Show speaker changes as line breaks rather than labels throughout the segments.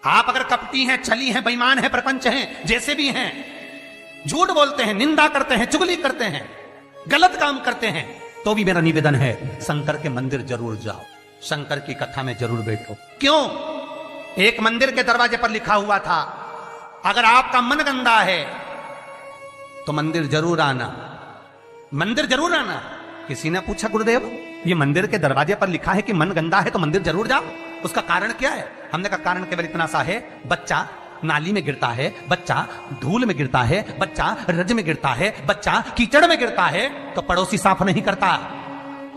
आप अगर कपटी हैं, छली हैं, बेईमान हैं, प्रपंच हैं, जैसे भी हैं, झूठ बोलते हैं, निंदा करते हैं, चुगली करते हैं, गलत काम करते हैं, तो भी मेरा निवेदन है शंकर के मंदिर जरूर जाओ, शंकर की कथा में जरूर बैठो। क्यों? एक मंदिर के दरवाजे पर लिखा हुआ था, अगर आपका मन गंदा है तो मंदिर जरूर आना, मंदिर जरूर आना। किसी ने पूछा, गुरुदेव ये मंदिर के दरवाजे पर लिखा है कि मन गंदा है तो मंदिर जरूर जाओ, उसका कारण क्या है? हमने कहा कारण केवल इतना सा है, बच्चा नाली में गिरता है, बच्चा धूल में गिरता है, बच्चा रज में गिरता है, बच्चा कीचड़ में गिरता है तो पड़ोसी साफ नहीं करता।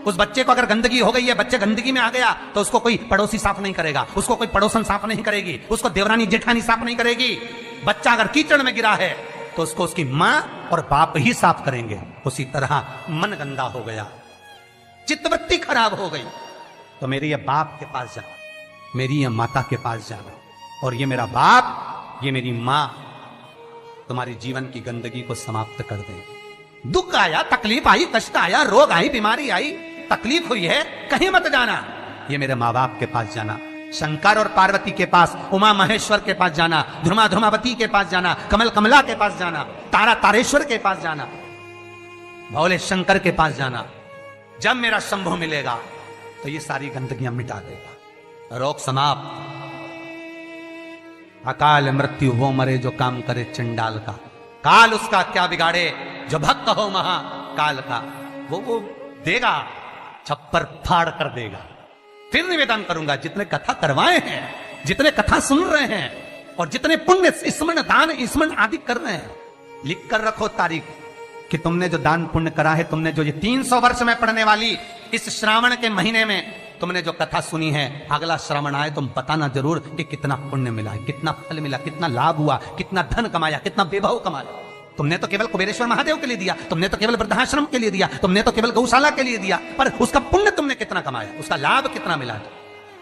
उस बच्चे को अगर गंदगी हो गई है, बच्चे गंदगी में आ गया तो उसको कोई पड़ोसी साफ नहीं करेगा, उसको कोई पड़ोसन साफ नहीं करेगी, उसको देवरानी जेठानी साफ नहीं करेगी। बच्चा अगर कीचड़ में गिरा है तो उसको उसकी मां और बाप ही साफ करेंगे। उसी तरह मन गंदा हो गया, चित्तवृत्ति खराब हो गई तो मेरे ये बाप के पास जाना, मेरी ये माता के पास जाना, और ये मेरा बाप, ये मेरी मां तुम्हारी जीवन की गंदगी को समाप्त कर देंगे। दुख आया, तकलीफ आई, कष्ट आया, रोग आई, बीमारी आई, तकलीफ हुई है, कहीं मत जाना, ये मेरे माँ बाप के पास जाना, शंकर और पार्वती के पास, उमा महेश्वर के पास जाना, ध्रुमा ध्रुमावती के पास जाना, कमल कमला के पास जाना, तारा तारेश्वर के पास जाना, भोले शंकर के पास जाना। जब मेरा शंभु मिलेगा तो ये सारी गंदगियां मिटा देगा। रोग समाप्त। अकाल मृत्यु वो मरे जो काम करे चंडाल का, काल उसका क्या बिगाड़े जो भक्त हो महाकाल का। वो देगा, छप्पर फाड़ कर देगा। फिर निवेदन करूंगा, जितने कथा करवाए हैं, जितने कथा सुन रहे हैं और जितने पुण्य स्मरण दान स्मरण आदि कर रहे हैं, लिख कर रखो तारीख कि तुमने जो दान पुण्य करा है, तुमने जो ये 300 वर्ष में पढ़ने वाली इस श्रावण के महीने में तुमने जो कथा सुनी है, अगला श्रावण आए तुम बताना जरूर कि कितना पुण्य मिला है, कितना फल मिला, कितना लाभ हुआ, कितना धन कमाया, कितना वैभव कमाया। तुमने तो केवल कुबेरेश्वर महादेव के लिए दिया, तुमने तो केवल वृद्धाश्रम के लिए दिया, तुमने तो केवल गौशाला के लिए दिया, पर उसका पुण्य तुमने कितना कमाया, उसका लाभ कितना मिला।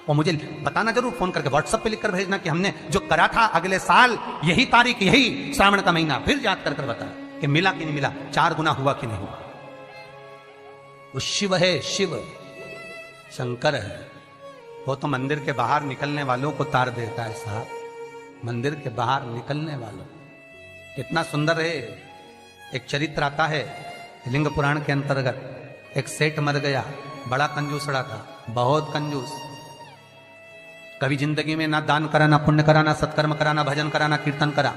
और मुझे बताना जरूर, फोन करके व्हाट्सएप पे लिखकर भेजना कि हमने जो करा था अगले साल यही तारीख, यही श्रावण का महीना, फिर याद कर कर बता कि मिला कि नहीं मिला, 4 गुना हुआ कि नहीं हुआ। वो शिव है, शिव शंकर है। वो तो मंदिर के बाहर निकलने वालों को तार देता है साहब, मंदिर के बाहर निकलने वालों। कितना सुंदर है। एक चरित्र आता है लिंग पुराण के अंतर्गत। एक सेठ मर गया, बड़ा कंजूसड़ा था, बहुत कंजूस। कभी जिंदगी में ना दान करा, ना पुण्य करा, ना सत्कर्म करा, ना भजन करा, ना कीर्तन करा।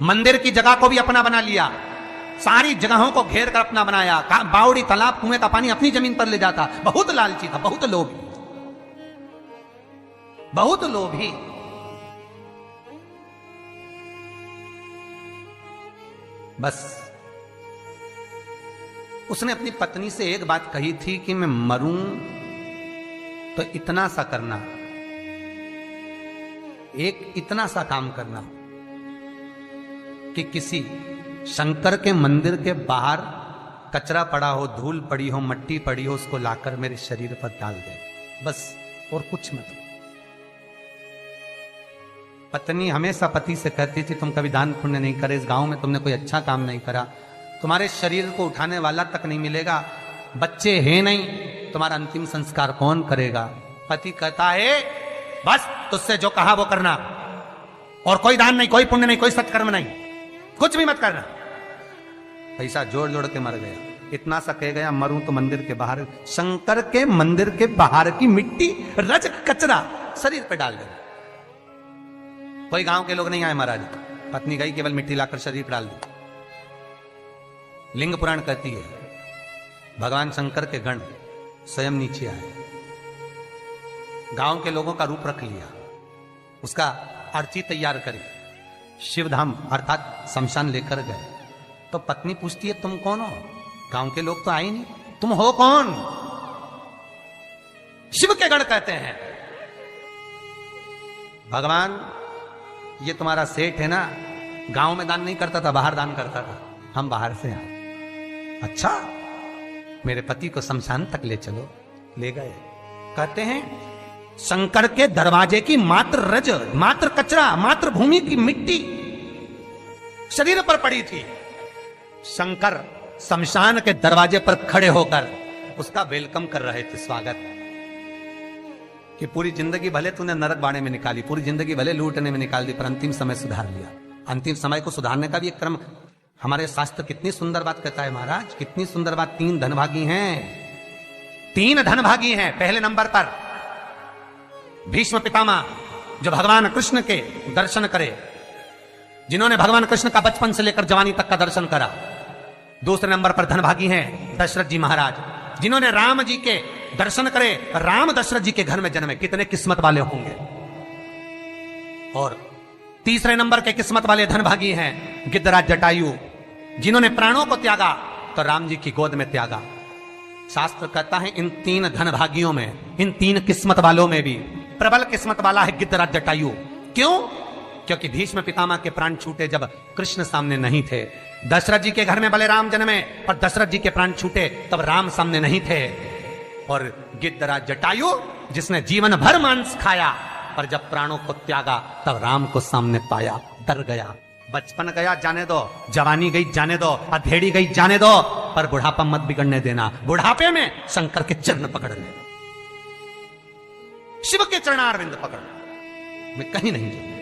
मंदिर की जगह को भी अपना बना लिया, सारी जगहों को घेर कर अपना बनाया। बावड़ी, तालाब, कुएं का पानी अपनी जमीन पर ले जाता। बहुत लालची था, बहुत लोभी, बहुत लोभी। बस उसने अपनी पत्नी से एक बात कही थी कि मैं मरूं तो इतना सा करना, एक इतना सा काम करना कि किसी शंकर के मंदिर के बाहर कचरा पड़ा हो, धूल पड़ी हो, मट्टी पड़ी हो, उसको लाकर मेरे शरीर पर डाल दे, बस, और कुछ मत। पत्नी हमेशा पति से कहती थी तुम कभी दान पुण्य नहीं करे, इस गांव में तुमने कोई अच्छा काम नहीं करा, तुम्हारे शरीर को उठाने वाला तक नहीं मिलेगा, बच्चे हैं नहीं, तुम्हारा अंतिम संस्कार कौन करेगा। पति कहता है बस तुझसे जो कहा वो करना, और कोई दान नहीं, कोई पुण्य नहीं, कोई सत्कर्म नहीं, कुछ भी मत करना। पैसा जोड़ जोड़ के मर गया। इतना सा कह गया, मरूं तो मंदिर के बाहर, शंकर के मंदिर के बाहर की मिट्टी, रज, कचरा शरीर पे डाल दे। कोई गांव के लोग नहीं आए महाराज, पत्नी गई, केवल मिट्टी लाकर शरीर पर डाल दी। लिंग पुराण कहती है भगवान शंकर के गण स्वयं नीचे आए, गांव के लोगों का रूप रख लिया, उसका अर्ची तैयार करी, शिवधाम अर्थात शमशान लेकर गए। तो पत्नी पूछती है तुम कौन हो? गांव के लोग तो आए नहीं, तुम हो कौन? शिव के गण कहते हैं भगवान ये तुम्हारा सेठ है ना, गांव में दान नहीं करता था, बाहर दान करता था, हम बाहर से आए। अच्छा, मेरे पति को शमशान तक ले चलो। ले गए। कहते हैं शंकर के दरवाजे की मात्र रज, मात्र कचरा, मात्र भूमि की मिट्टी शरीर पर पड़ी थी। शंकर शमशान के दरवाजे पर खड़े होकर उसका वेलकम कर रहे थे, स्वागत। कि पूरी जिंदगी भले तूने नरक बाड़े में निकाली, पूरी जिंदगी भले लूटने में निकाल दी, पर अंतिम समय सुधार लिया। अंतिम समय को सुधारने का भी एक क्रम हमारे शास्त्र कितनी सुंदर बात कहता है महाराज, कितनी सुंदर बात। 3 धनभागी हैं, 3 धनभागी हैं। पहले नंबर पर भीष्म पितामह, जो भगवान कृष्ण के दर्शन करे, जिन्होंने भगवान कृष्ण का बचपन से लेकर जवानी तक का दर्शन करा। दूसरे नंबर पर धनभागी हैं दशरथ जी महाराज, जिन्होंने राम जी के दर्शन करे, राम दशरथ जी के घर में जन्मे। कितने किस्मत वाले होंगे। और तीसरे नंबर के किस्मत वाले धनभागी हैं गिद्धराज जटायु, जिन्होंने प्राणों को त्यागा तो राम जी की गोद में त्यागा। शास्त्र कहता है इन 3 धनभागियों में, इन 3 किस्मत वालों में भी प्रबल किस्मत वाला है गिद्धराज जटायु। क्यों? क्योंकि भीष्म पितामह के प्राण छूटे जब कृष्ण सामने नहीं थे। दशरथ जी के घर में बलराम जन्मे, पर दशरथ जी के प्राण छूटे तब राम सामने नहीं थे। और गिद्धराज जटायु, जिसने जीवन भर मांस खाया, पर जब प्राणों को त्यागा तब राम को सामने पाया, डर गया। बचपन गया जाने दो, जवानी गई जाने दो, अधेड़ी गई जाने दो, पर बुढ़ापा मत बिगड़ने देना। बुढ़ापे में शंकर के चरण पकड़ ले, शिव के चरणारविंद पकड़, मैं कहीं नहीं जाऊंगा।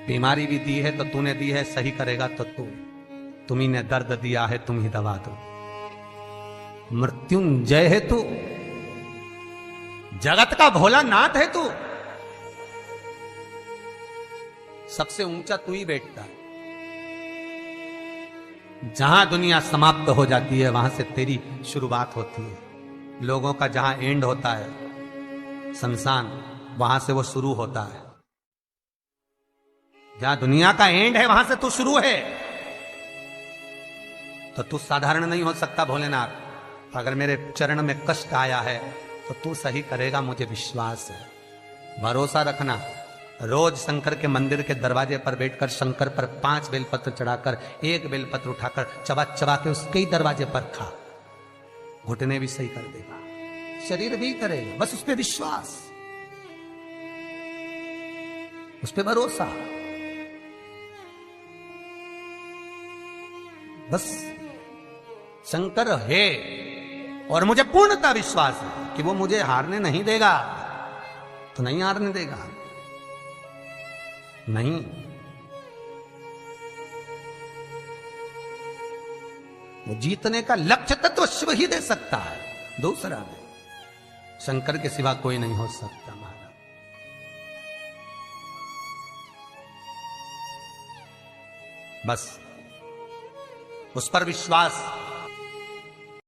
बीमारी भी दी है तो तूने दी है, सही करेगा तो तुम्ही ने दर्द दिया है, तुम ही दवा दो। मृत्युंजय है तू, जगत का भोलानाथ है तू, सबसे ऊंचा तू ही बैठता है। जहां दुनिया समाप्त हो जाती है वहां से तेरी शुरुआत होती है। लोगों का जहां एंड होता है शमशान, वहां से वो शुरू होता है। जहां दुनिया का एंड है वहां से तू शुरू है। तो तू साधारण नहीं हो सकता भोलेनाथ। अगर मेरे चरण में कष्ट आया है तो तू सही करेगा, मुझे विश्वास है। भरोसा रखना। रोज शंकर के मंदिर के दरवाजे पर बैठकर शंकर पर 5 बेलपत्र चढ़ाकर 1 बेलपत्र उठाकर चबा चबा के उसके ही दरवाजे पर खा, घुटने भी सही कर देगा, शरीर भी करेगा। बस उस पर विश्वास, उस पर भरोसा, बस शंकर है और मुझे पूर्णता विश्वास है कि वो मुझे हारने नहीं देगा। तो नहीं हारने देगा, नहीं। वो जीतने का लक्ष्य तत्व शिव ही दे सकता है, दूसरा नहीं। शंकर के सिवा कोई नहीं हो सकता महाराज। बस उस पर विश्वास